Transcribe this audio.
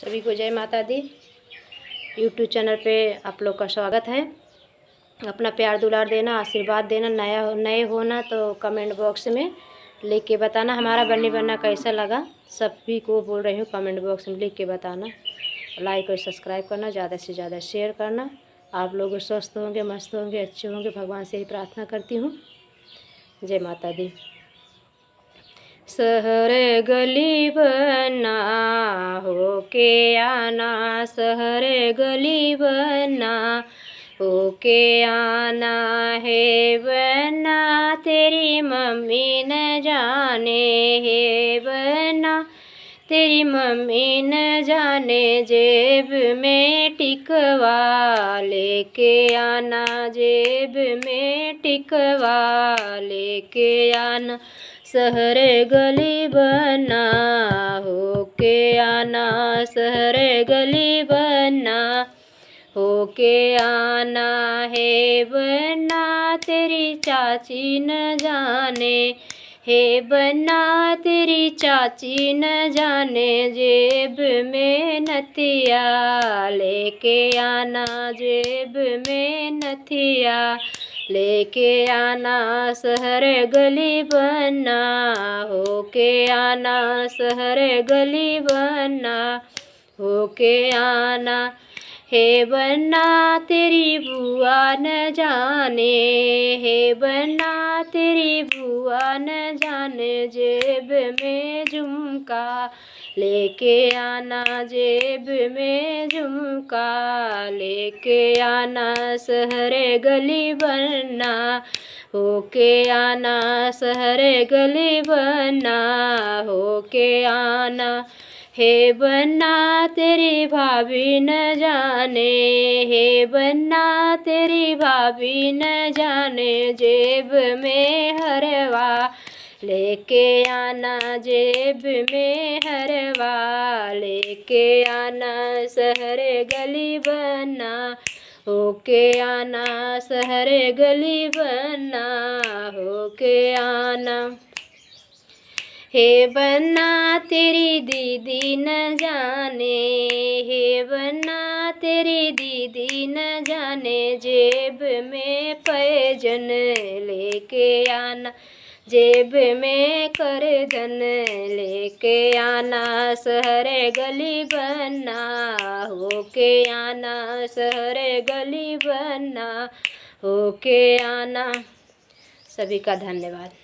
सभी को जय माता दी। यूट्यूब चैनल पे आप लोग का स्वागत है। अपना प्यार दुलार देना, आशीर्वाद देना। नए होना तो कमेंट बॉक्स में लिख के बताना हमारा बनना कैसा लगा। सभी को बोल रही हूँ कमेंट बॉक्स में लिख के बताना। लाइक और सब्सक्राइब करना, ज़्यादा से ज़्यादा शेयर करना। आप लोग स्वस्थ होंगे, मस्त होंगे, अच्छे होंगे, भगवान से ही प्रार्थना करती हूँ। जय माता दी। शहर गली बना होके आना, शहर गली बना होके आना है बना, तेरी मम्मी न जाने है बना, तेरी मम्मी न जाने, जेब में टिकवा लेके आना, जेब में टिकवा लेके आना। शहर गली बना होके आना, शहर गली बना होके आना है बना, तेरी चाची न जाने है बना, तेरी चाची न जाने, जेब में नथिया लेके आना, जेब में नथिया लेके आना। शहर गली बना होके आना, शहर गली बना होके आना है बना, तेरी बुआ न जाने है बना, तेरी बुआ न जाने, जेब में झुमका लेके आना, जेब में झुमका लेके आना। शहर गली बना होके आना, शहर गली बना होके आना है बना, तेरी भाभी न जाने है बना, तेरी भाभी न जाने, जेब में हरवा लेके आना, जेब में हरवा लेके आना। शहर गली बना होके आना, शहर गली बना होके आना हे बना, तेरी दीदी न जाने हे बना, तेरी दीदी न जाने, जेब में पैजन लेके आना, जेब में करधन लेके आना। शहर गली बना होके आना, शहर गली बना होके आना। सभी का धन्यवाद।